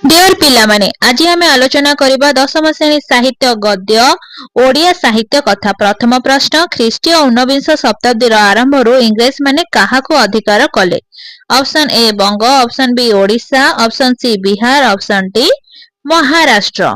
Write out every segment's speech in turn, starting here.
Dear पिला माने आज आम आलोचना करबा दशम श्रेणी साहित्य गद्य ओडिया साहित्य कथा। प्रथम प्रश्न, ख्रीष्टीय ऊनविंश शताब्दी आरंभ इंग्रेज माने काहाकू अधिकार कले? Option A Banga, option B Odisha, option C Bihar, option D Maharashtra.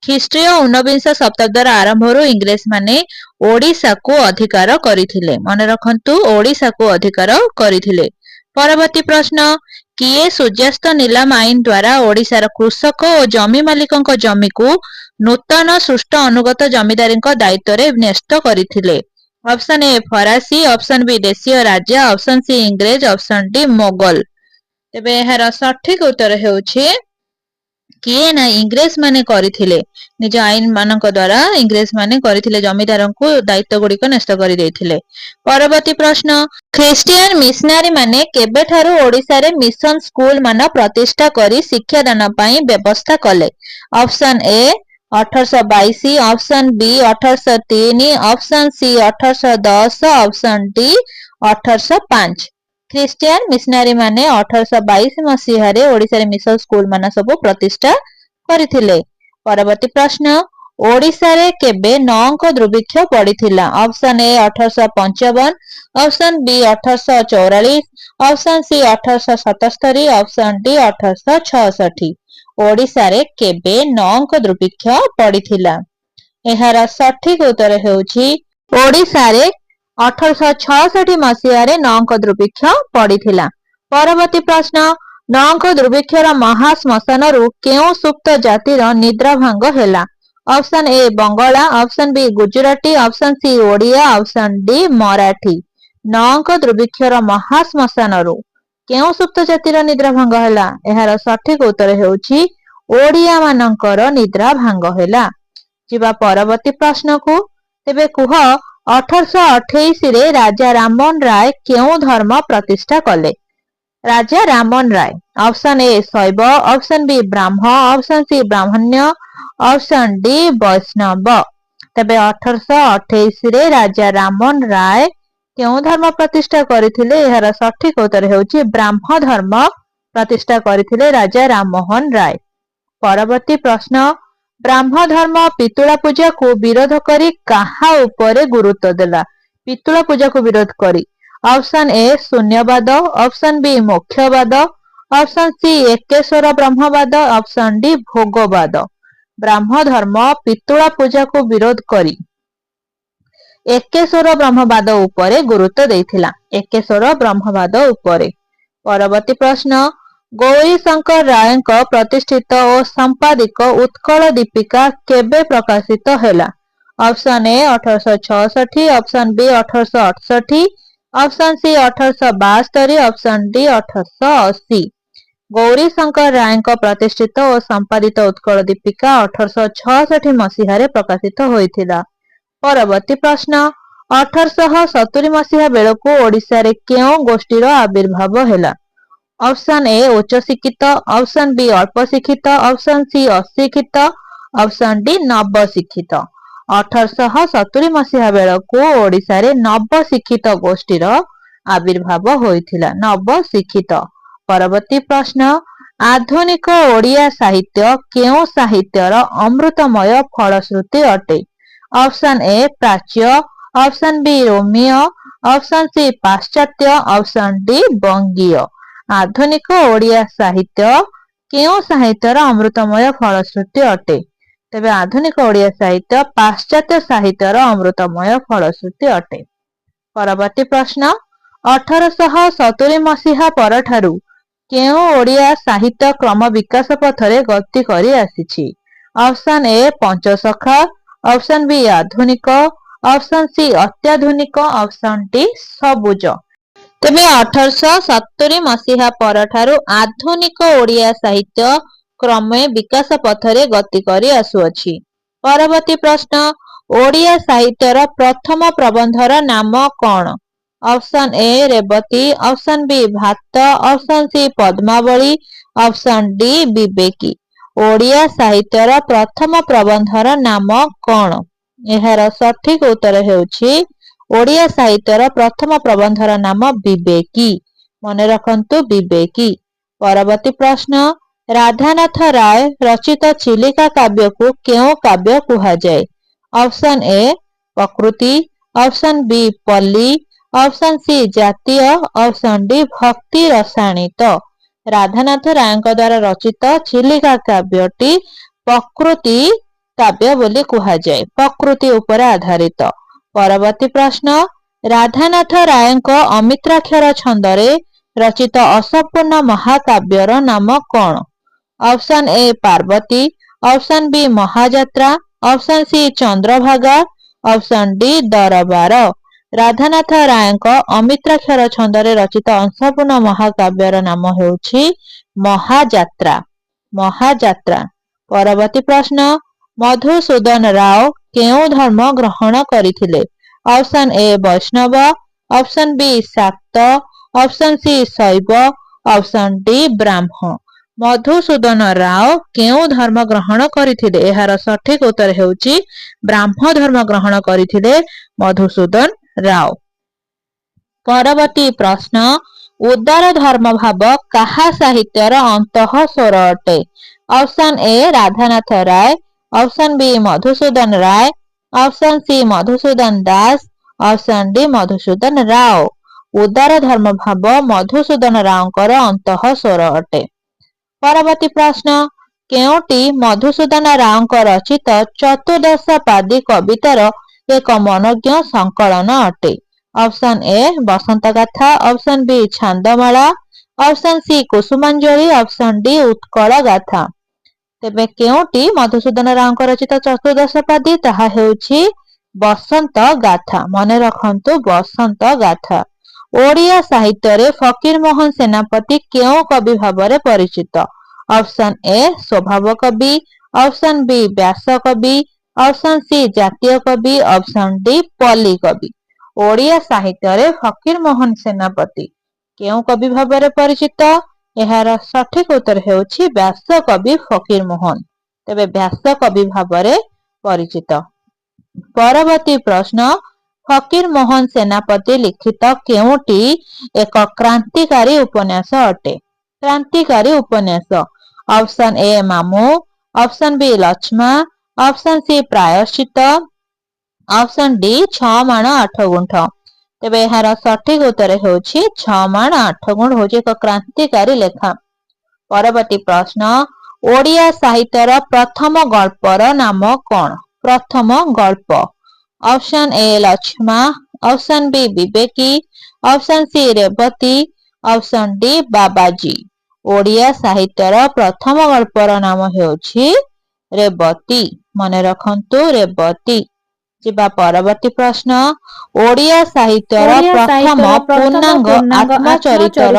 ख्रीष्टीय ऊनविंश शताब्दी आरंभ इंग्रेज माने ओडिशा को अधिकार करथिले। मन रखंतु ओडिशा को अधिकार करथिले। परवर्ती प्रश्न, किए सूर्यास्त नीलाम आईन द्वारा ओडिशार कृषक और जमी मालिक जमी को नूतन सृष्ट अनुगत जमीदारी दायित्व न्यस्त करथिले? ऑप्शन ए फरासी, ऑप्शन बी देशीय राजा, ऑप्शन सी इंग्रेज, ऑप्शन डी मोगल। तेबे एहार सठिक उत्तर हेउछि किए ना इंग्रेज माने करथिले। निज आईन मानक द्वारा इंग्रेज माने करथिले, जमीदार को दायित्व गुड़िक नष्ट कर देथिले। परवर्ती प्रश्न, ख्रिस्टियन मिशनरी माने केबेठारु ओडिसा रे मिशन स्कूल मान प्रतिष्ठा करी शिक्षादान पई व्यवस्था कले? Option A 1822, option B 1803, option C 1810, option D 1805। Christian missionary माने 1822 मसीह रे ओडिसा रे मिशन स्कूल मान सब प्रतिष्ठा करथिले। परवर्ती प्रश्न, ओडिसा रे केबे नौंक दुर्भिक्ष पड़िथिला? Option A 1855, option B 1844, option C 1877, option D 1866। Odisha रे केबे नौंक दुर्भिक्ष पड़िथिला? एहार सठिक उत्तर हेउछि ओडिसा रे 1866 मसीह रे नौंक दुर्भिक्ष पड़िथिला। परवर्ती प्रश्न, नौंक दुर्भिक्षर महाश्मशान केउ सुप्त जातिर निद्रा भांग हेला? Option A Bangla, option B Gujarati, option C Odia, option D Marathi. नौंक दुर्भिक्षर महाश्मशान केउ सुप्त जातिर निद्रा भांग हेला? एहार सठिक उत्तर हेउछि ओडिया मानकर निद्रा भांग हेला। जिबा परवर्ती प्रश्न को। तेबे कुह 1828 रे राजा राममोहन राय केउ धर्म प्रतिष्ठा कले? राजा राममोहन राय ऑप्शन ए शैव, ऑप्शन बी ब्राह्म, ऑप्शन सी ब्राह्मण्य, ऑप्शन डी वैष्णव। तबे 1828 रे राजा राममोहन राय केउ धर्म प्रतिष्ठा करथिले? एहार सठिक उत्तर हेउछि ब्राह्म धर्म प्रतिष्ठा करथिले राजा राममोहन राय। परवर्ती प्रश्न, ब्राह्म धर्म पितुला पूजा को विरोध करी काहा उपरे गुरुत्व देला? पितुला पूजा को विरोध करी ऑप्शन ए शून्यवाद, ऑप्शन बी मोक्षवाद, ऑप्शन सी एकेश्वर ब्रह्मवाद, ऑप्शन डी भोगवाद। ब्राह्म धर्म पितुला पूजा को विरोध करी एकेश्वर ब्रह्मवाद उपरे गुरुत्व देथिला। एकेश्वर ब्रह्मवाद उपरे। परवर्ती प्रश्न, गौरी शंकर राय प्रतिष्ठित और संपादिक उत्कल दीपिका केबे प्रकाशित हैला? Option A 1866, option B 1868, option C 1872, option D 1880। Gauri Shankar Ray प्रतिष्ठित और संपादित उत्कल दीपिका 1866 मसीह प्रकाशित होइथिला। परवर्ती प्रश्न, 1870 मसीहा बेलको ओडिसा रे केउ गोष्ठीर आविर्भाव हैला? ऑप्शन ए उच्च शिक्षित, ऑप्शन बी अल्प शिक्षित, ऑप्शन सी अशिक्षित, ऑप्शन डी नव शिक्षित। 1870 मसीहा बेलको ओडिसा रे नव शिक्षित गोष्ठीर आविर्भाव होइथिला। नव शिक्षित। परवर्ती प्रश्न, आधुनिक ओडिया साहित्य केउ साहित्यर अमृतमय फलश्रुति अटे? ऑप्शन ए प्राच्य, ऑप्शन बी रोमीय, ऑप्शन सी पाश्चात्य, ऑप्शन डी बंगीय। आधुनिक ओडिया साहित्य केउ साहित्यर अमृतमय फलश्रुति अटे? तेबे आधुनिक ओडिया साहित्य पाश्चात्य साहित्यर अमृतमय फलश्रुति अटे। परवर्ती प्रश्न, 1870 मसीहा परठारु केउ ओडिया साहित्य क्रम विकास पथरे गति करी आसीछि? Option A Panchasakha, option B आधुनिक, ऑप्शन सी अत्याधुनिक, ऑप्शन डी सबुज। तेबे 1870 मसीहा परठारु आधुनिक ओडिया साहित्य क्रमे विकास पथरे गति करी आसुअछि। परवर्ती प्रश्न, ओडिया साहित्यर प्रथम प्रबंधर नाम कौन? Option A Rebati, option B भात, ऑप्शन सी पद्मावली, ऑप्शन डी विवेकी। ओडिया साहित्यर प्रथम प्रबंधर नाम कौन? एहार सठिक उत्तर हेउछि ओडिया साहित्यर प्रथम प्रबंधर नाम विवेकी। मन रखंतु विवेकी। परवर्ती प्रश्न, ରାଧାନାଥ ରାୟ ରଚିତ ଚିଲିକା କାବ୍ୟକୁ କେଉଁ କାବ୍ୟ କୁହାଯାଏ? ଅପସନ୍ ଏ ପ୍ରକୃତି, ଅପସନ୍ ବି ପଲ୍ଲୀ, ଅପସନ୍ ସି ଜାତୀୟ, ଅପସନ୍ ଡି ଭକ୍ତି ରସାଣିତ। ରାଧାନାଥ ରାୟଙ୍କ ଦ୍ୱାରା ରଚିତ ଚିଲିକା କାବ୍ୟଟି ପ୍ରକୃତି କାବ୍ୟ ବୋଲି କୁହାଯାଏ। ପ୍ରକୃତି ଉପରେ ଆଧାରିତ। ପରବର୍ତ୍ତୀ ପ୍ରଶ୍ନ, ରାଧାନାଥ ରାୟଙ୍କ ଅମିତ୍ରାକ୍ଷର ଛନ୍ଦରେ ରଚିତ ଅସମ୍ପୂର୍ଣ୍ଣ ମହାକାବ୍ୟର ନାମ କ'ଣ? Option A Parvati, option B Mahayatra, option C Chandrabhaga, option D Darbar. Radhanath ରାୟଙ୍କ ଅମିତ୍ରାକ୍ଷର ଛନ୍ଦରେ ରଚିତ ଅସମ୍ପୂର୍ଣ୍ଣ ମହାକାବ୍ୟର ନାମ ହେଉଛି ମହାଯାତ୍ରା। ମହାଯାତ୍ରା। ପରବର୍ତ୍ତୀ ପ୍ରଶ୍ନ, ମଧୁସୂଦନ ରାଓ କେଉଁ ଧର୍ମ ଗ୍ରହଣ କରିଥିଲେ? ଅପସନ୍ ଏ ବୈଷ୍ଣବ, ଅପସନ୍ ବି ଶାକ୍ତ, ଅପସନ୍ ସି ଶୈବ, ଅପସନ୍ ଡି ବ୍ରାହ୍ମ। ମଧୁସୂଦନ ରାଓ କେଉଁ ଧର୍ମ ଗ୍ରହଣ କରିଥିଲେ? ଏହାର ସଠିକ ଉତ୍ତର ହେଉଛି ବ୍ରାହ୍ମ ଧର୍ମ ଗ୍ରହଣ କରିଥିଲେ ମଧୁସୂଦନ ରାଓ। ପରବର୍ତ୍ତୀ ପ୍ରଶ୍ନ, ଉଦାର ଧର୍ମ ଭାବ କାହା ସାହିତ୍ୟର ଅନ୍ତଃସ୍ୱର ଅଟେ? Option A Radhanath Ray, option B Madhusudan Ray, option C Madhusudan Das, option D Madhusudan Rao. ଉଦାର ଧର୍ମ ଭାବ ମଧୁସୂଦନ ରାଓଙ୍କର ଅନ୍ତଃସ୍ୱର ଅଟେ। ପରବର୍ତ୍ତୀ ପ୍ରଶ୍ନ, କେଉଁଟି ମଧୁସୂଦନ ରାଓଙ୍କ ରଚିତ ଚତୁର୍ଦ୍ଦଶପାଦୀ କବିତାର ଏକ ମନୋଜ୍ଞ ସଂକଳନ ଅଟେ? Option A Basanta Gatha, option B Chhandamala, option C Kusumanjali, option D Utkal Gatha. ତେବେ କେଉଁଟି ମଧୁସୂଦନ ରାଓଙ୍କ ରଚିତ ଚତୁର୍ଦ୍ଦଶପାଦୀ? ତାହା ହେଉଛି ବସନ୍ତ ଗାଥା। ମନେ ରଖନ୍ତୁ, ବସନ୍ତ ଗାଥା। ଓଡ଼ିଆ ସାହିତ୍ୟରେ ଫକୀରମୋହନ ସେନାପତି କେଉଁ କବି ଭାବରେ ପରିଚିତ? ଅପସନ୍ ଏ ସ୍ୱଭାବ କବି, ଅପସନ୍ ବି ବ୍ୟାସ କବି, ଅପସନ୍ ସି ଜାତୀୟ କବି, ଅପସନ୍ ଡି ପଲ୍ଲୀ କବି। ଓଡ଼ିଆ ସାହିତ୍ୟରେ ଫକୀରମୋହନ ସେନାପତି କେଉଁ କବି ଭାବରେ ପରିଚିତ? ଏହାର ସଠିକ ଉତ୍ତର ହେଉଛି ବ୍ୟାସ କବି ଫକୀରମୋହନ। ତେବେ ବ୍ୟାସ କବି ଭାବରେ ପରିଚିତ। ପରବର୍ତ୍ତୀ ପ୍ରଶ୍ନ, ଫକୀରମୋହନ ସେନାପତି ଲିଖିତ କେଉଁଟି ଏକ କ୍ରାନ୍ତିକାରୀ ଉପନ୍ୟାସ ଅଟେ? କ୍ରାନ୍ତିକାରୀ ଉପନ୍ୟାସ। ଅପସନ୍ ଏ ମାମୁଁ, ଅପସନ୍ ବି ଲଛମା, ଅପସନ୍ ସି ପ୍ରାୟଶ୍ଚିତ, ଅପସନ୍ ଡି ଛଅ ମାଣ ଆଠ ଗୁଣ୍ଠ। ତେବେ ଏହାର ସଠିକ ଉତ୍ତର ହେଉଛି ଛଅ ମାଣ ଆଠ ଗୁଣ୍ଠ ହେଉଛି ଏକ କ୍ରାନ୍ତିକାରୀ ଲେଖା। ପରବର୍ତ୍ତୀ ପ୍ରଶ୍ନ, ଓଡ଼ିଆ ସାହିତ୍ୟର ପ୍ରଥମ ଗଳ୍ପର ନାମ କ'ଣ? ପ୍ରଥମ ଗଳ୍ପ। Option A Lachhama, option B Bibeki, option C Rebati, option D Babaji. Odia ସାହିତ୍ୟର ପ୍ରଥମ ଗଳ୍ପର ନାମ ହେଉଛି ରେବତୀ। ମନେ ରଖନ୍ତୁ, ରେବତୀ। ଯିବା ପରବର୍ତ୍ତୀ ପ୍ରଶ୍ନ, ଓଡ଼ିଆ ସାହିତ୍ୟର ପ୍ରଥମ ପୂର୍ଣ୍ଣାଙ୍ଗ ଆତ୍ମଚରିତର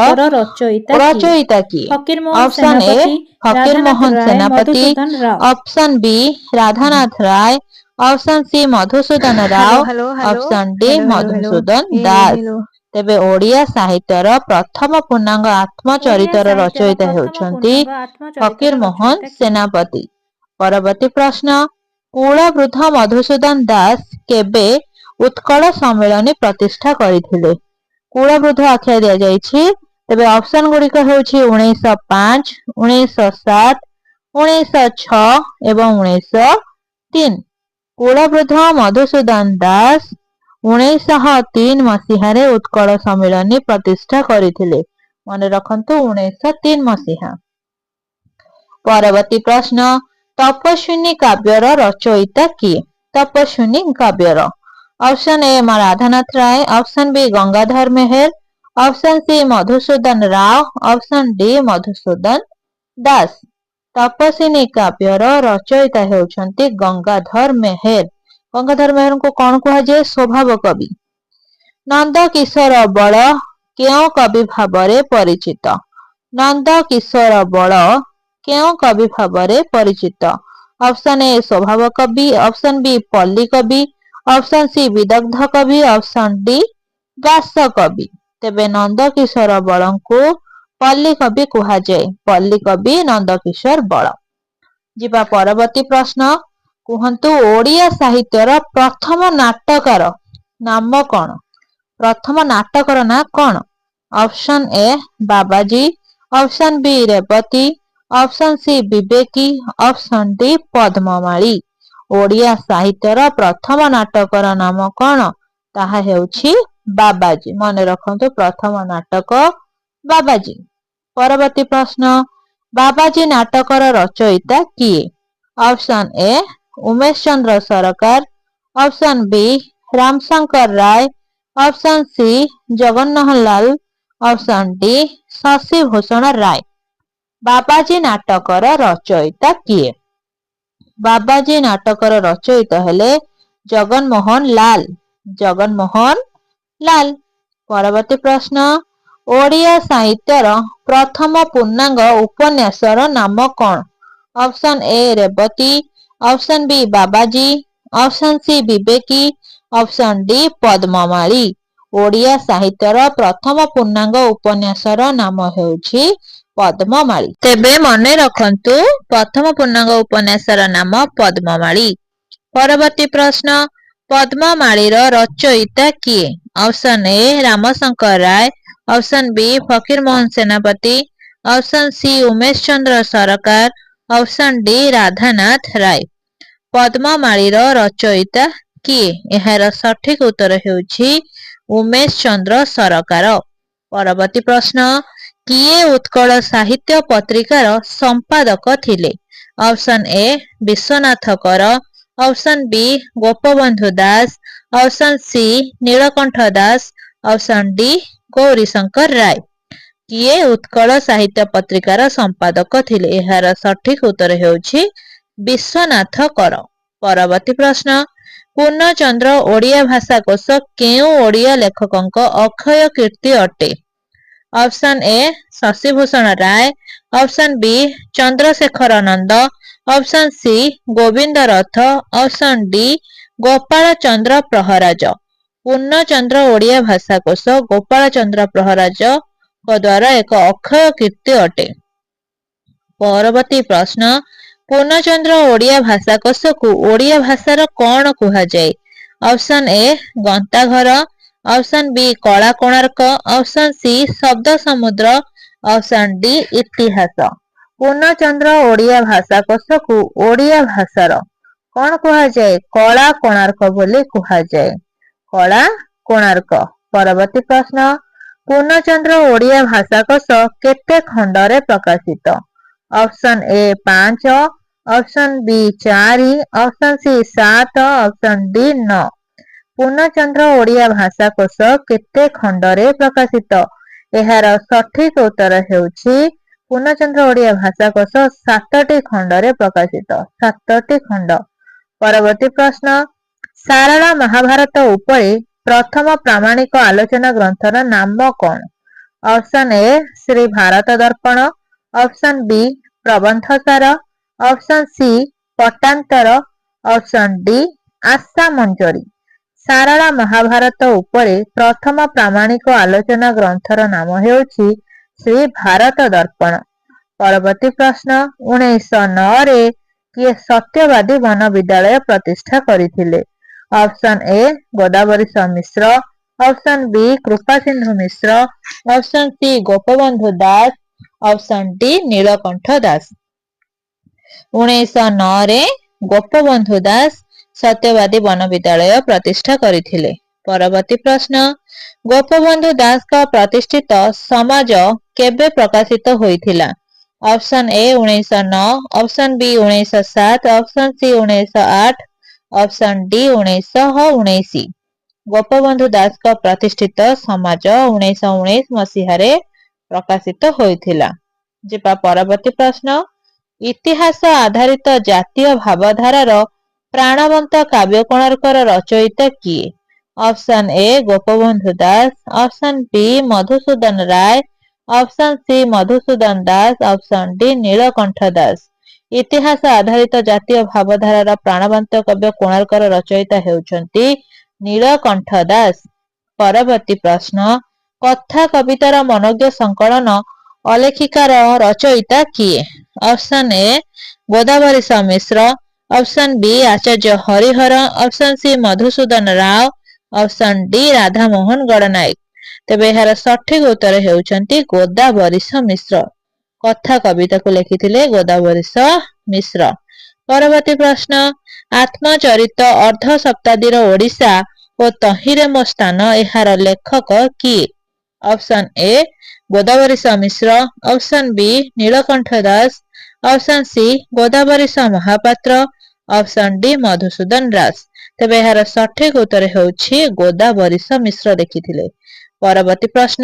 ରଚୟିତା କିଏ? Option A Fakir Mohan Senapati, option B Radhanath Ray, option C Madhusudan Rao, option D Madhusudan Das. ତେବେ ଓଡ଼ିଆ ସାହିତ୍ୟର ପ୍ରଥମ ପୂର୍ଣ୍ଣାଙ୍ଗ ଆତ୍ମଚରିତର ରଚୟିତା ହେଉଛନ୍ତି ଫକୀରମୋହନ ସେନାପତି। ପରବର୍ତ୍ତୀ ପ୍ରଶ୍ନ, କୁଳବୃଦ୍ଧ ମଧୁସୂଦନ ଦାସ କେବେ ଉତ୍କଳ ସମ୍ମିଳନୀ ପ୍ରତିଷ୍ଠା କରିଥିଲେ? କୁଳବୃଦ୍ଧ ଆଖ୍ୟା ଦିଆଯାଇଛି। ତେବେ ଅପସନ୍ ଗୁଡ଼ିକ ହେଉଛି 1905, 1907, 1906 ଏବଂ 1903। କୁଳବୃଦ୍ଧ ମଧୁସୂଦନ ଦାସ 1903 ମସିହାରେ ଉତ୍କଳ ସମ୍ମିଳନୀ ପ୍ରତିଷ୍ଠା କରିଥିଲେ। ମନେ ରଖନ୍ତୁ, 1903 ମସିହା। ପରବର୍ତ୍ତୀ ପ୍ରଶ୍ନ, ତପସ୍ୱିନୀ କାବ୍ୟର ରଚୟିତା କିଏ? ତପସ୍ୱିନୀ କାବ୍ୟର। Option A Radhanath Ray, option B Gangadhar Meher, option C Madhusudan Rao, option D Madhusudan Das. Tapaswini କାବ୍ୟର ରଚୟିତା ହେଉଛନ୍ତି ଗଙ୍ଗାଧର ମେହେର। ଗଙ୍ଗାଧର ମେହେରଙ୍କୁ କ'ଣ କୁହାଯାଏ? ସ୍ୱଭାବ କବି। ନନ୍ଦକିଶୋର ବଳ କେଉଁ କବି ଭାବରେ ପରିଚିତ? ନନ୍ଦକିଶୋର ବଳ କେଉଁ କବି ଭାବରେ ପରିଚିତ? ଅପସନ୍ ଏ ସ୍ୱଭାବ କବି, ଅପସନ୍ ବି ପଲ୍ଲୀ କବି, ଅପସନ୍ ସି ବିଦଗ୍ଧ କବି, ଅପସନ୍ ଡି ବ୍ୟାସ କବି। ତେବେ ନନ୍ଦକିଶୋର ବଳଙ୍କୁ ପଲ୍ଲୀ କବି କୁହାଯାଏ। ପଲ୍ଲୀ କବି ନନ୍ଦକିଶୋର ବଳ। ଯିବା ପରବର୍ତ୍ତୀ ପ୍ରଶ୍ନ, କୁହନ୍ତୁ ଓଡ଼ିଆ ସାହିତ୍ୟର ପ୍ରଥମ ନାଟକାର ନାମ କ'ଣ? ପ୍ରଥମ ନାଟକର ନାଁ କ'ଣ? Option A Babaji, option B Rebati, option C Bibeki, option D Padmamali. Odia ସାହିତ୍ୟର ପ୍ରଥମ ନାଟକର ନାମ କଣ? ତାହା ହେଉଛି ବାବାଜୀ। ମନେ ରଖନ୍ତୁ, ପ୍ରଥମ ନାଟକ ବାବାଜୀ। ପରବର୍ତ୍ତୀ ପ୍ରଶ୍ନ, ବାବାଜୀ ନାଟକର ରଚୟିତା କିଏ? ଅପସନ୍ ଏ Umesh Chandra Sarkar, option B Ramshankar Ray, option C Jagannathlal, option D Shashi Bhushan Ray. Babaji ନାଟକର ରଚୟିତା କିଏ? ବାବାଜୀ ନାଟକର ରଚୟିତା ହେଲେ ଜଗନ୍ମୋହନ ଲାଲ। ଜଗନ୍ମୋହନ ଲାଲ। ପରବର୍ତ୍ତୀ ପ୍ରଶ୍ନ, ଓଡ଼ିଆ ସାହିତ୍ୟର ପ୍ରଥମ ପୂର୍ଣ୍ଣାଙ୍ଗ ଉପନ୍ୟାସର ନାମ କଣ? Option A Rebati, option B Babaji, option C Bibeki, option D Padmamali. Odia ସାହିତ୍ୟର ପ୍ରଥମ ପୂର୍ଣ୍ଣାଙ୍ଗ ଉପନ୍ୟାସର ନାମ ହେଉଛି ପଦ୍ମମାଳୀ। ତେବେ ମନେ ରଖନ୍ତୁ, ପ୍ରଥମ ପୂର୍ଣ୍ଣାଙ୍ଗ ଉପନ୍ୟାସର ନାମ ପଦ୍ମମାଳୀ। ପରବର୍ତ୍ତୀ ପ୍ରଶ୍ନ, ପଦ୍ମମାଳୀର ରଚୟିତା କିଏ? Option A Ramshankar Ray, option B Fakirmohan Senapati, option C Umesh Chandra Sarkar, option D Radhanath Ray. ପଦ୍ମମାଳୀର ରଚୟିତା କିଏ? ଏହାର ସଠିକ ଉତ୍ତର ହେଉଛି ଉମେଶ ଚନ୍ଦ୍ର ସରକାର। ପରବର୍ତ୍ତୀ ପ୍ରଶ୍ନ, କିଏ ଉତ୍କଳ ସାହିତ୍ୟ ପତ୍ରିକାର ସମ୍ପାଦକ ଥିଲେ? Option A Biswanath Kar, option B Gopabandhu Das, option C Nilakantha Das, option D Gaurishankar Ray. କିଏ ଉତ୍କଳ ସାହିତ୍ୟ ପତ୍ରିକାର ସମ୍ପାଦକ ଥିଲେ? ଏହାର ସଠିକ ଉତ୍ତର ହେଉଛି ବିଶ୍ୱନାଥ କର। ପରବର୍ତ୍ତୀ ପ୍ରଶ୍ନ, ପୂର୍ଣ୍ଣଚନ୍ଦ୍ର ଓଡ଼ିଆ ଭାଷାକୋଷ କେଉଁ ଓଡ଼ିଆ ଲେଖକଙ୍କ ଅକ୍ଷୟ କୀର୍ତ୍ତି ଅଟେ? Option A Shashibhushan Ray, option B Chandrasekhar Nanda, option C Gobinda Rath, option D Gopal Chandra Praharaj. Purnachandra Odia Bhashakosha Gopal Chandra ପ୍ରହରାଜଙ୍କ ଦ୍ୱାରା ଏକ ଅକ୍ଷୟ କୀର୍ତ୍ତି ଅଟେ। ପରବର୍ତ୍ତୀ ପ୍ରଶ୍ନ, ପୂର୍ଣ୍ଣଚନ୍ଦ୍ର ଓଡ଼ିଆ ଭାଷାକୋଷକୁ ଓଡ଼ିଆ ଭାଷାର କଣ କୁହାଯାଏ? ଅପସନ୍ ଏ ଗନ୍ତାଘର, ଅପସନ୍ ବି କଳା କୋଣାର୍କ, ଅପସନ୍ ସି ଶବ୍ଦ ସମୁଦ୍ର, ଅପସନ୍ ଡି ଇତିହାସ। ପୂର୍ଣ୍ଣଚନ୍ଦ୍ର ଓଡ଼ିଆ ଭାଷାକୋଷକୁ ଓଡ଼ିଆ ଭାଷାର କଣ କୁହାଯାଏ? କଳା କୋଣାର୍କ ବୋଲି କୁହାଯାଏ। କଳା କୋଣାର୍କ। ପରବର୍ତ୍ତୀ ପ୍ରଶ୍ନ, ପୂର୍ଣ୍ଣଚନ୍ଦ୍ର ଓଡ଼ିଆ ଭାଷାକୋଷ କେତେ ଖଣ୍ଡରେ ପ୍ରକାଶିତ? Option A 5, option B 4, option C 7, option D 9। Purnachandra Odia Bhashakosha କେତେ ଖଣ୍ଡରେ ପ୍ରକାଶିତ? ଏହାର ସଠିକ ଉତ୍ତର ହେଉଛି ପୂର୍ଣ୍ଣଚନ୍ଦ୍ର ଓଡ଼ିଆ ଭାଷାକୋଷ 7ଟି ଖଣ୍ଡରେ ପ୍ରକାଶିତ। 7ଟି ଖଣ୍ଡ। ପରବର୍ତ୍ତୀ ପ୍ରଶ୍ନ, ସାରଳା ମହାଭାରତ ଉପରେ ପ୍ରଥମ ପ୍ରାମାଣିକ ଆଲୋଚନା ଗ୍ରନ୍ଥର ନାମ କଣ? ଅପସନ୍ ଏ Shri Bharat Darpan, option B Prabandhasara, option C Pattantara, option D Asha Manjari. Sarala Mahabharat ଉପରେ ପ୍ରଥମ ପ୍ରାମାଣିକ ଆଲୋଚନା ଗ୍ରନ୍ଥର ନାମ ହେଉଛି ଶ୍ରୀ ଭାରତ ଦର୍ପଣ। ପରବର୍ତ୍ତୀ ପ୍ରଶ୍ନ, 1909ରେ କିଏ ସତ୍ୟବାଦୀ ବନ ବିଦ୍ୟାଳୟ ପ୍ରତିଷ୍ଠା କରିଥିଲେ? Option A Godabarish Mishra, option B Kripasindhu Mishra, option C Gopabandhu Das, option D Nilakantha Das. 1909ରେ ଗୋପବନ୍ଧୁ ଦାସ ସତ୍ୟବାଦୀ ବନ ବିଦ୍ୟାଳୟ ପ୍ରତିଷ୍ଠା କରିଥିଲେ। ପରବର୍ତ୍ତୀ ପ୍ରଶ୍ନ, ଗୋପବନ୍ଧୁ ଦାସଙ୍କ ପ୍ରତିଷ୍ଠିତ ସମାଜ କେବେ ପ୍ରକାଶିତ ହୋଇଥିଲା? ଅପସନ୍ ଏ 1909, option B 1907, option C 1908, option D 1919। Gopabandhu ଦାସଙ୍କ ପ୍ରତିଷ୍ଠିତ ସମାଜ 1919 ମସିହାରେ ପ୍ରକାଶିତ ହୋଇଥିଲା। ଯିବା ପରବର୍ତ୍ତୀ ପ୍ରଶ୍ନ, ଇତିହାସ ଆଧାରିତ ଜାତୀୟ ଭାବଧାରାର ପ୍ରାଣବନ୍ତ କାବ୍ୟ କୋଣାର୍କର ରଚୟିତା କିଏ? Option A Gopabandhu Das, option B Madhusudan Ray, option C Madhusudan Das, option D Nilakantha Das. ଇତିହାସ ଆଧାରିତ ଜାତୀୟ ଭାବଧାରାର ପ୍ରାଣବନ୍ତ କାବ୍ୟ କୋଣାର୍କର ରଚୟିତା ହେଉଛନ୍ତି ନୀଳକଣ୍ଠ ଦାସ। ପରବର୍ତ୍ତୀ ପ୍ରଶ୍ନ, କଥା କବିତାର ମନୋଜ୍ଞ ସଂକଳନ ଅଲେଖିକାର ରଚୟିତା କିଏ? Option A Godabarish Mishra, option B Acharya Harihar, option C Madhusudan Rao, option D Radhamohan Gadanayak. ତେବେ ଏହାର ସଠିକ ଉତ୍ତର ହେଉଛନ୍ତି ଗୋଦାବରୀଶ ମିଶ୍ର। କଥା କବିତାକୁ ଲେଖିଥିଲେ ଗୋଦାବରୀଶ ମିଶ୍ର। ପରବର୍ତ୍ତୀ ପ୍ରଶ୍ନ, ଆତ୍ମଚରିତ ଅର୍ଦ୍ଧ ଶତାବ୍ଦୀର ଓଡ଼ିଶା ଓ ତହିଁରେ ମୋ ସ୍ଥାନ ଏହାର ଲେଖକ କିଏ? Option A Godabarish Mishra, option B Nilakantha Das, option C Godabarish Mahapatra, option D Madhusudan Ras. ତେବେ ଏହାର ସଠିକ ଉତ୍ତର ହେଉଛି ଗୋଦାବରୀଶ ମିଶ୍ର ଲେଖିଥିଲେ। ପରବର୍ତ୍ତୀ ପ୍ରଶ୍ନ,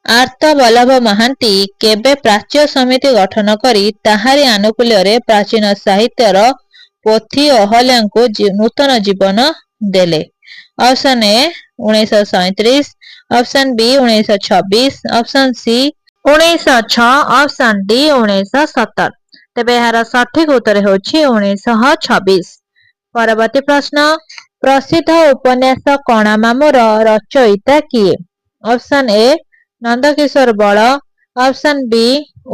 ଆର୍ତ ବଲ୍ଲଭ ମହାନ୍ତି କେବେ ପ୍ରାଚ୍ୟ ସମିତି ଗଠନ କରି ତାହାରି ଆନୁକୂଲ୍ୟରେ ପ୍ରାଚୀନ ସାହିତ୍ୟର ପୋଥି ଅହଲ୍ୟାଙ୍କୁ ନୂତନ ଜୀବନ ଦେଲେ? ଅପସନ ଏ 1937, ଅପସନ ବି 1926, ଅପସନ ସି 1906, ଅପସନ ଡି 1917। ତେବେ ଏହାର ସଠିକ ଉତ୍ତର ହେଉଛି 1926। ପରବର୍ତ୍ତୀ ପ୍ରଶ୍ନ, ପ୍ରସିଦ୍ଧ ଉପନ୍ୟାସ କଣା ମାମୁଁର ରଚୟିତା କିଏ? Option A Nandakishore Bal, option B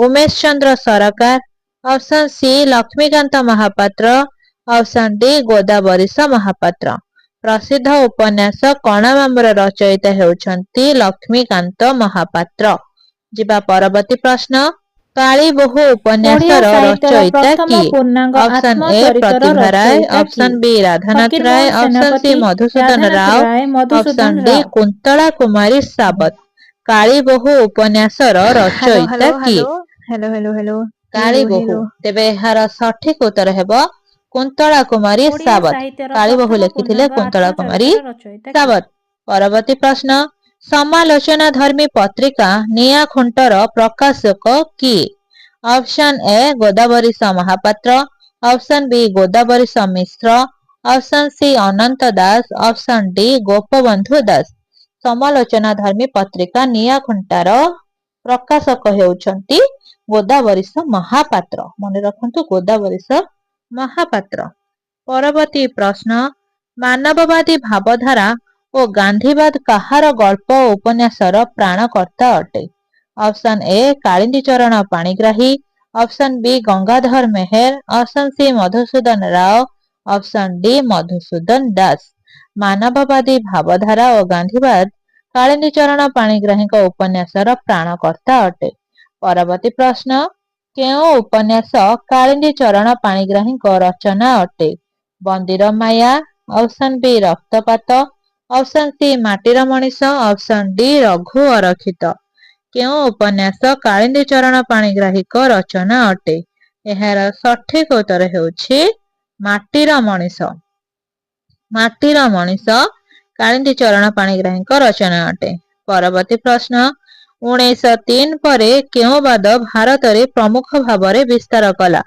Umesh Chandra Sarkar, option C Laxmikanta Mohapatra, option D Godabarish Mohapatra. ପ୍ରସିଦ୍ଧ ଉପନ୍ୟାସ କଣା ମାମୁଁର ରଚୟିତା ହେଉଛନ୍ତି ଲକ୍ଷ୍ମୀକାନ୍ତ ମହାପାତ୍ର। ଯିବା ପରବର୍ତ୍ତୀ ପ୍ରଶ୍ନ, କାଳୀବୋହୂ ଉପନ୍ୟାସର ରଚୟିତା କିଏ? Option A Pratibha Ray, option B Radhanath Ray, option C Madhusudan Rao, option D Kuntala Kumari Sabat. Kalibohu ଉପନ୍ୟାସର ରଚୟିତା କିଏ? କାଳୀବୋହୂ। ତେବେ ଏହାର ସଠିକ ଉତ୍ତର ହେବ କୁନ୍ତଳା କୁମାରୀ ସାବତ। କାଳୀବୋହୂ ଲେଖିଥିଲେ କୁନ୍ତଳା କୁମାରୀ ସାବତ। ପରବର୍ତ୍ତୀ ପ୍ରଶ୍ନ, ସମାଲୋଚନା ଧର୍ମୀ ପତ୍ରିକା ନିଆଁଖୁଣ୍ଟର ପ୍ରକାଶକ କିଏ? Option A Godabarish Mahapatra, option B Godabarish Mishra, option C Ananta Das, option D Gopabandhu Das. ସମାଲୋଚନା ଧର୍ମୀ ପତ୍ରିକା ନିଆଁଖୁଣ୍ଟାର ପ୍ରକାଶକ ହେଉଛନ୍ତି ଗୋଦାବରୀଶ ମହାପାତ୍ର। ମନେ ରଖନ୍ତୁ ଗୋଦାବରୀଶ ମହାପାତ୍ର। ପରବର୍ତ୍ତୀ ପ୍ରଶ୍ନ, ମାନବବାଦୀ ଭାବଧାରା ଓ ଗାନ୍ଧୀବାଦ କାହାର ଗଳ୍ପ ଓ ଉପନ୍ୟାସର ପ୍ରାଣକର୍ତ୍ତା ଅଟେ? Option A Kalindi Charan Panigrahi, option B Gangadhar Meher, option C Madhusudan Rao, option D Madhusudan Das. ମାନବବାଦୀ ଭାବଧାରା ଓ ଗାନ୍ଧୀବାଦ କାଳିନ୍ଦୀ ଚରଣ ପାଣିଗ୍ରାହୀଙ୍କ ଉପନ୍ୟାସର ପ୍ରାଣକର୍ତ୍ତା ଅଟେ। ପରବର୍ତ୍ତୀ ପ୍ରଶ୍ନ, କେଉଁ ଉପନ୍ୟାସ କାଳିନ୍ଦୀ ଚରଣ ପାଣିଗ୍ରାହୀଙ୍କ ରଚନା ଅଟେ? ବନ୍ଦୀର ମାୟା, ଅପସନ ବି ରକ୍ତପାତ, ଅପସନ ସି ମାଟିର ମଣିଷ, ଅପସନ ଡି ରଘୁ ଅରକ୍ଷିତ। କେଉଁ ଉପନ୍ୟାସ କାଳିନ୍ଦୀ ଚରଣ ପାଣିଗ୍ରାହୀଙ୍କ ରଚନା ଅଟେ? ଏହାର ସଠିକ ଉତ୍ତର ହେଉଛି ମାଟିର ମଣିଷ। ମାଟିର ମଣିଷ କାଳିନ୍ଦୀ ଚରଣ ପାଣିଗ୍ରାହୀଙ୍କ ରଚନା ଅଟେ। ପରବର୍ତ୍ତୀ ପ୍ରଶ୍ନ, 1903 ପରେ କେଉଁ ବାଦ ଭାରତରେ ପ୍ରମୁଖ ଭାବରେ ବିସ୍ତାର କଲା?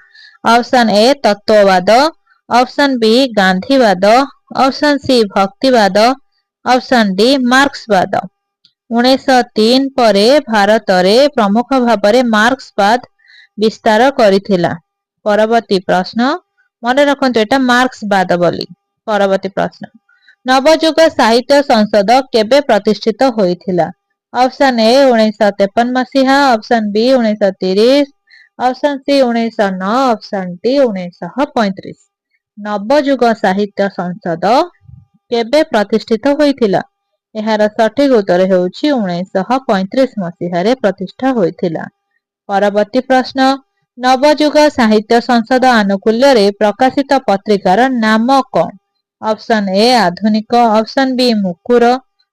ଅପସନ ଏ ତତ୍ତ୍ୱବାଦ, ଅପସନ ବି ଗାନ୍ଧୀବାଦ, ଅପସନ ସି ଭକ୍ତିବାଦ, ଅପସନ ଡି ମାର୍କ୍ସବାଦ। 1903 ପରେ ଭାରତରେ ପ୍ରମୁଖ ଭାବରେ ମାର୍କ୍ସବାଦ ବିସ୍ତାର କରିଥିଲା। ପରବର୍ତ୍ତୀ ପ୍ରଶ୍ନ, ମନେ ରଖନ୍ତୁ ଏଟା ମାର୍କ୍ସବାଦ ବୋଲି। ପରବର୍ତ୍ତୀ ପ୍ରଶ୍ନ, ନବଯୁଗ ସାହିତ୍ୟ ସଂସଦ କେବେ ପ୍ରତିଷ୍ଠିତ ହୋଇଥିଲା? ଅପସନ ଏ 1953 ମସିହା, ଅପସନ ବି 1930, option C 1909, option D 1935। Navyug ସାହିତ୍ୟ ସଂସଦ କେବେ ପ୍ରତିଷ୍ଠିତ ହୋଇଥିଲା? ଏହାର ସଠିକ ଉତ୍ତର ହେଉଛି 1935 ମସିହାରେ ପ୍ରତିଷ୍ଠା ହୋଇଥିଲା। ପରବର୍ତ୍ତୀ ପ୍ରଶ୍ନ, ନବଯୁଗ ସାହିତ୍ୟ ସଂସଦ ଆନୁକୂଲ୍ୟରେ ପ୍ରକାଶିତ ପତ୍ରିକାର ନାମ କଣ? Option A Adhunika, option B Mukura,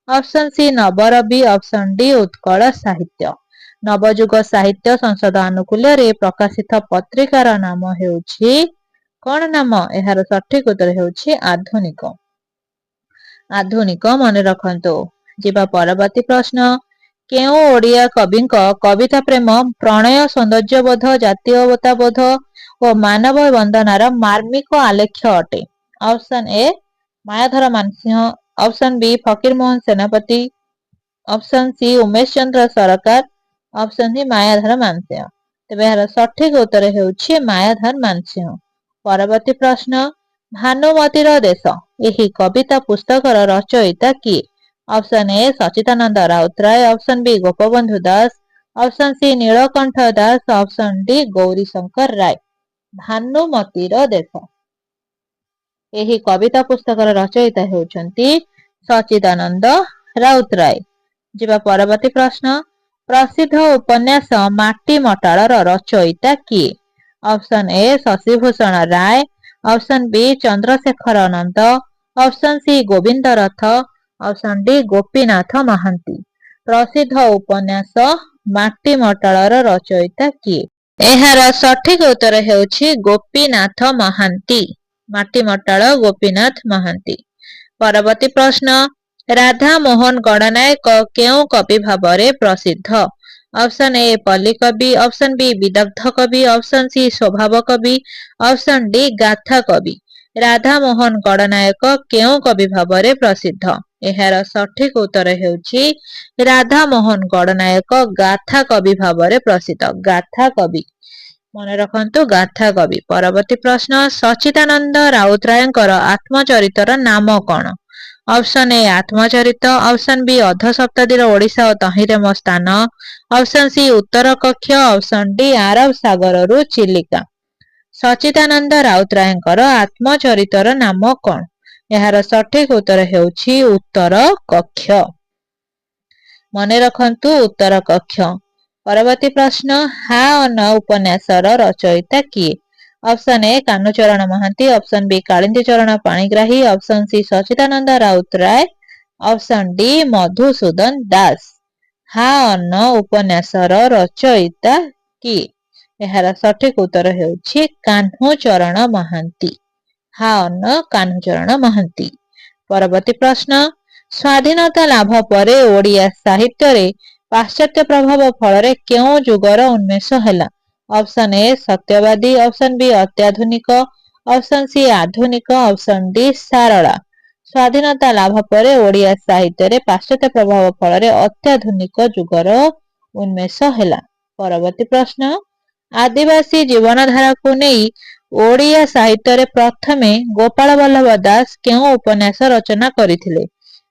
option C Nabarabi, option D Utkal Sahitya. ନବଯୁଗ ସାହିତ୍ୟ ସଂସଦ ଆନୁକୂଲ୍ୟରେ ପ୍ରକାଶିତ ପତ୍ରିକାର ନାମ ହେଉଛି କଣ ନାମ? ଏହାର ସଠିକ ଉତ୍ତର ହେଉଛି ଆଧୁନିକ। ଆଧୁନିକ ମନେ ରଖନ୍ତୁ। ଯିବା ପରବର୍ତ୍ତୀ ପ୍ରଶ୍ନ, କେଉଁ ଓଡ଼ିଆ କବିଙ୍କ କବିତା ପ୍ରେମ, ପ୍ରଣୟ, ସୌନ୍ଦର୍ଯ୍ୟବୋଧ, ଜାତୀୟତାବୋଧ ଓ ମାନବ ବନ୍ଦନାର ମାର୍ମିକ ଆଲେଖ୍ୟ ଅଟେ? ଅପସନ ଏ ମାୟାଧର ମାନସିଂହ, ଅପସନ ବି ଫକୀରମୋହନ ସେନାପତି, option C Umesh Chandra Sarkar, option D Mayadhar Mansingh. ତେବେ ଏହାର ସଠିକ ଉତ୍ତର ହେଉଛି ମାୟାଧର ମାନସିଂହ। ପରବର୍ତ୍ତୀ ପ୍ରଶ୍ନ, ଭାନୁମତୀର ଦେଶ ଏହି କବିତା ପୁସ୍ତକର ରଚୟିତା କିଏ? Option A Sachidananda Routray, option B Gopabandhu Das, option C Nilakantha Das, option D Gaurishankar Ray. ଭାନୁମତୀର ଦେଶ ଏହି କବିତା ପୁସ୍ତକର ରଚୟିତା ହେଉଛନ୍ତି ସଚିଦାନନ୍ଦ ରାଉତରାୟ। ଯିବା ପରବର୍ତ୍ତୀ ପ୍ରଶ୍ନ, ପ୍ରସିଦ୍ଧ ଉପନ୍ୟାସ ମାଟି ମଟାଳର ରଚୟିତା କିଏ? Option A Shashibhushan Ray, option B Chandrasekhar Nanda, option C Gobinda Rath, option D Gopinath Mohanty. ପ୍ରସିଦ୍ଧ ଉପନ୍ୟାସ ମାଟି ମଟାଳର ରଚୟିତା କିଏ? ଏହାର ସଠିକ ଉତ୍ତର ହେଉଛି ଗୋପୀନାଥ ମହାନ୍ତି। ମାଟି ମଟାଳ ଗୋପୀନାଥ ମହାନ୍ତି। ପରବର୍ତ୍ତୀ ପ୍ରଶ୍ନ, ରାଧା ମୋହନ ଗଡ଼ନାୟକ କେଉଁ କବି ଭାବରେ ପ୍ରସିଦ୍ଧ? ଅପସନ୍ ଏ ପଲ୍ଲୀ କବି, ଅପସନ୍ ବି ବିଦଗ୍ଧ କବି, ଅପସନ୍ ସି ସ୍ୱଭାବ କବି, ଅପସନ୍ ଡି ଗାଥା କବି। ରାଧା ମୋହନ ଗଡ଼ନାୟକ କେଉଁ କବି ଭାବରେ ପ୍ରସିଦ୍ଧ? ଏହାର ସଠିକ ଉତ୍ତର ହେଉଛି ରାଧା ମୋହନ ଗଡ଼ନାୟକ ଗାଥା କବି ଭାବରେ ପ୍ରସିଦ୍ଧ। ଗାଥା କବି, ମନେ ରଖନ୍ତୁ ଗାଥା କବି। ପରବର୍ତ୍ତୀ ପ୍ରଶ୍ନ, ସଚ୍ଚିଦାନନ୍ଦ ରାଉତରାୟଙ୍କର ଆତ୍ମଚରିତର ନାମ କଣ? ଅପସନ୍ ଏ ଆତ୍ମଚରିତ, ଅପସନ୍ ବି ଅଧ ଶତାବ୍ଦୀର ଓଡ଼ିଶା ଓ ତହିଁରେ ମୋ ସ୍ଥାନ, ଅପସନ୍ ସି ଉତ୍ତର କକ୍ଷ, ଅପସନ୍ ଡି ଆରବ ସାଗରରୁ ଚିଲିକା। ସଚ୍ଚିଦାନନ୍ଦ ରାଉତରାୟଙ୍କର ଆତ୍ମଚରିତର ନାମ କଣ? ଏହାର ସଠିକ ଉତ୍ତର ହେଉଛି ଉତ୍ତର କକ୍ଷ। ମନେ ରଖନ୍ତୁ ଉତ୍ତର କକ୍ଷ। ପରବର୍ତ୍ତୀ ପ୍ରଶ୍ନ, ହା ଅନ ଉପନ୍ୟାସର ରଚୟିତା କିଏ? Option A Kanhu Charan Mohanty, option B Kalindi Charan Panigrahi, option C Sachidananda Routray, option D Madhusudan Das. ହା ଅନ ଉପନ୍ୟାସର ରଚୟିତା କିଏ? ଏହାର ସଠିକ ଉତ୍ତର ହେଉଛି କାହ୍ନୁଚରଣ ମହାନ୍ତି। ହା ଅନ କାହ୍ନୁଚରଣ ମହାନ୍ତି। ପରବର୍ତ୍ତୀ ପ୍ରଶ୍ନ, ସ୍ୱାଧୀନତା ଲାଭ ପରେ ଓଡ଼ିଆ ସାହିତ୍ୟରେ ପାଶ୍ଚାତ୍ୟ ପ୍ରଭାବ ଫଳରେ କେଉଁ ଯୁଗର ଉନ୍ମେଷ ହେଲା? Option A Satyabadi, option B ଅତ୍ୟାଧୁନିକ, ଅପସନ୍ ସି ଆଧୁନିକ, ଅପସନ୍ ଡି ସାରଳା। ସ୍ୱାଧୀନତା ଲାଭ ପରେ ଓଡ଼ିଆ ସାହିତ୍ୟରେ ପାଶ୍ଚାତ୍ୟ ପ୍ରଭାବ ଫଳରେ ଅତ୍ୟାଧୁନିକ ଯୁଗର ଉନ୍ମେଷ ହେଲା। ପରବର୍ତ୍ତୀ ପ୍ରଶ୍ନ, ଆଦିବାସୀ ଜୀବନଧାରାକୁ ନେଇ ଓଡ଼ିଆ ସାହିତ୍ୟରେ ପ୍ରଥମେ ଗୋପାଳ ବଲ୍ଲଭ ଦାସ କେଉଁ ଉପନ୍ୟାସ ରଚନା କରିଥିଲେ?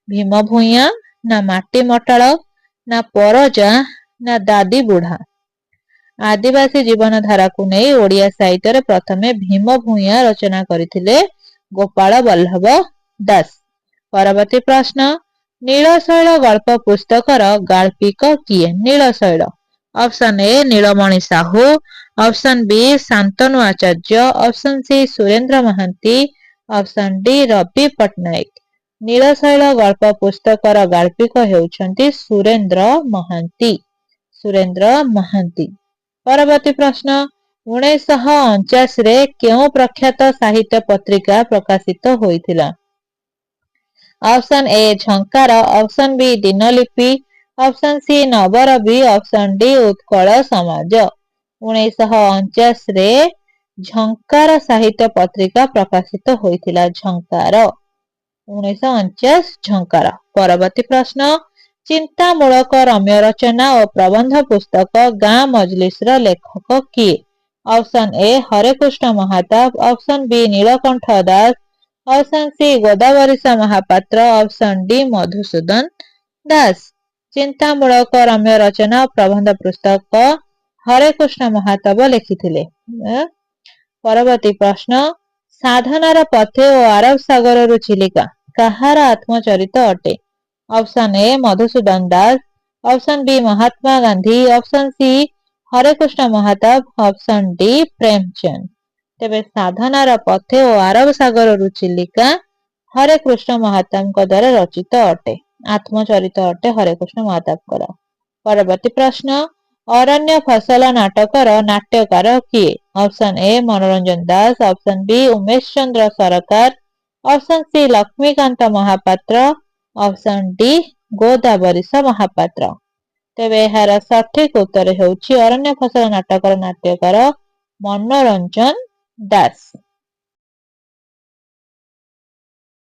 ଭୀମ ଭୂଇଁଆ, ନା ମାଟି ମଟାଳ, ନା ପରଜା, ନା ଦାଦି ବୁଢ଼ା? ଆଦିବାସୀ ଜୀବନଧାରାକୁ ନେଇ ଓଡ଼ିଆ ସାହିତ୍ୟରେ ପ୍ରଥମେ ଭୀମ ଭୂଇଁଆ ରଚନା କରିଥିଲେ ଗୋପାଳ ବଲ୍ଲଭ ଦାସ। ପରବର୍ତ୍ତୀ ପ୍ରଶ୍ନ, ନୀଳଶୈଳ ଗଳ୍ପ ପୁସ୍ତକର ଗାଳ୍ପିକ କିଏ? Nilashaila, option A Nilamani Sahu, option B Shantanu Acharya, option C Surendra Mohanty, option D Rabi Patnaik. Nilashaila ଗଳ୍ପ ପୁସ୍ତକର ଗାଳ୍ପିକ ହେଉଛନ୍ତି ସୁରେନ୍ଦ୍ର ମହାନ୍ତି। ସୁରେନ୍ଦ୍ର ମହାନ୍ତି। ପରବର୍ତ୍ତୀ ପ୍ରଶ୍ନ, 1949ରେ କେଉଁ ପ୍ରଖ୍ୟାତ ସାହିତ୍ୟ ପତ୍ରିକା ପ୍ରକାଶିତ ହୋଇଥିଲା? Option A Jhankar, option B Dinalipi, option C Nabarabi, option D Utkal Samaj. 1949ରେ ଝଙ୍କାର ସାହିତ୍ୟ ପତ୍ରିକା ପ୍ରକାଶିତ ହୋଇଥିଲା। ଝଙ୍କାର, 1949 ଝଙ୍କାର। ପରବର୍ତ୍ତୀ ପ୍ରଶ୍ନ, ଚିନ୍ତାମୂଳକ ରମ୍ୟ ରଚନା ଓ ପ୍ରବନ୍ଧ ପୁସ୍ତକ ଗାଁ ମଜଲିସର ଲେଖକ କିଏ? Option A Harekrushna Mahtab, option B Nilakantha Das, option C Godabarish Mahapatra, option D Madhusudan Das. ଚିନ୍ତାମୂଳକ ରମ୍ୟ ରଚନା ଓ ପ୍ରବନ୍ଧ ପୁସ୍ତକ ହରେକୃଷ୍ଣ ମହାତାବ ଲେଖିଥିଲେ। ପରବର୍ତ୍ତୀ ପ୍ରଶ୍ନ, ସାଧନାର ପଥେ ଓ ଆରବ ସାଗରରୁ ଚିଲିକା କାହାର ଆତ୍ମଚରିତ ଅଟେ? Option A Madhusudan Das, option B Mahatma Gandhi, option C Harekrushna Mahtab, option D Premchand. ତେବେ ସାଧନାର ପଥେ ଓ ଆରବ ସାଗରରୁ ଚିଲିକା ହରେକୃଷ୍ଣ ମହାତାବଙ୍କ ଦ୍ୱାରା ରଚିତ ଅଟେ। ଆତ୍ମଚରିତ ଅଟେ ହରେକୃଷ୍ଣ ମହାତାବଙ୍କର। ପରବର୍ତ୍ତୀ ପ୍ରଶ୍ନ, ଅରଣ୍ୟ ଫସଲ ନାଟକର ନାଟ୍ୟକାର କିଏ? Option A Manoranjan Das, option B Umesh Chandra Sarkar, option C Laxmikanta Mahapatra, option D Godabarish Mahapatra. ତେବେ ଏହାର ସଠିକ ଉତ୍ତର ହେଉଛି ଅରଣ୍ୟ ଫସଲ ନାଟକର ନାଟ୍ୟକାର ମନୋରଞ୍ଜନ ଦାସ।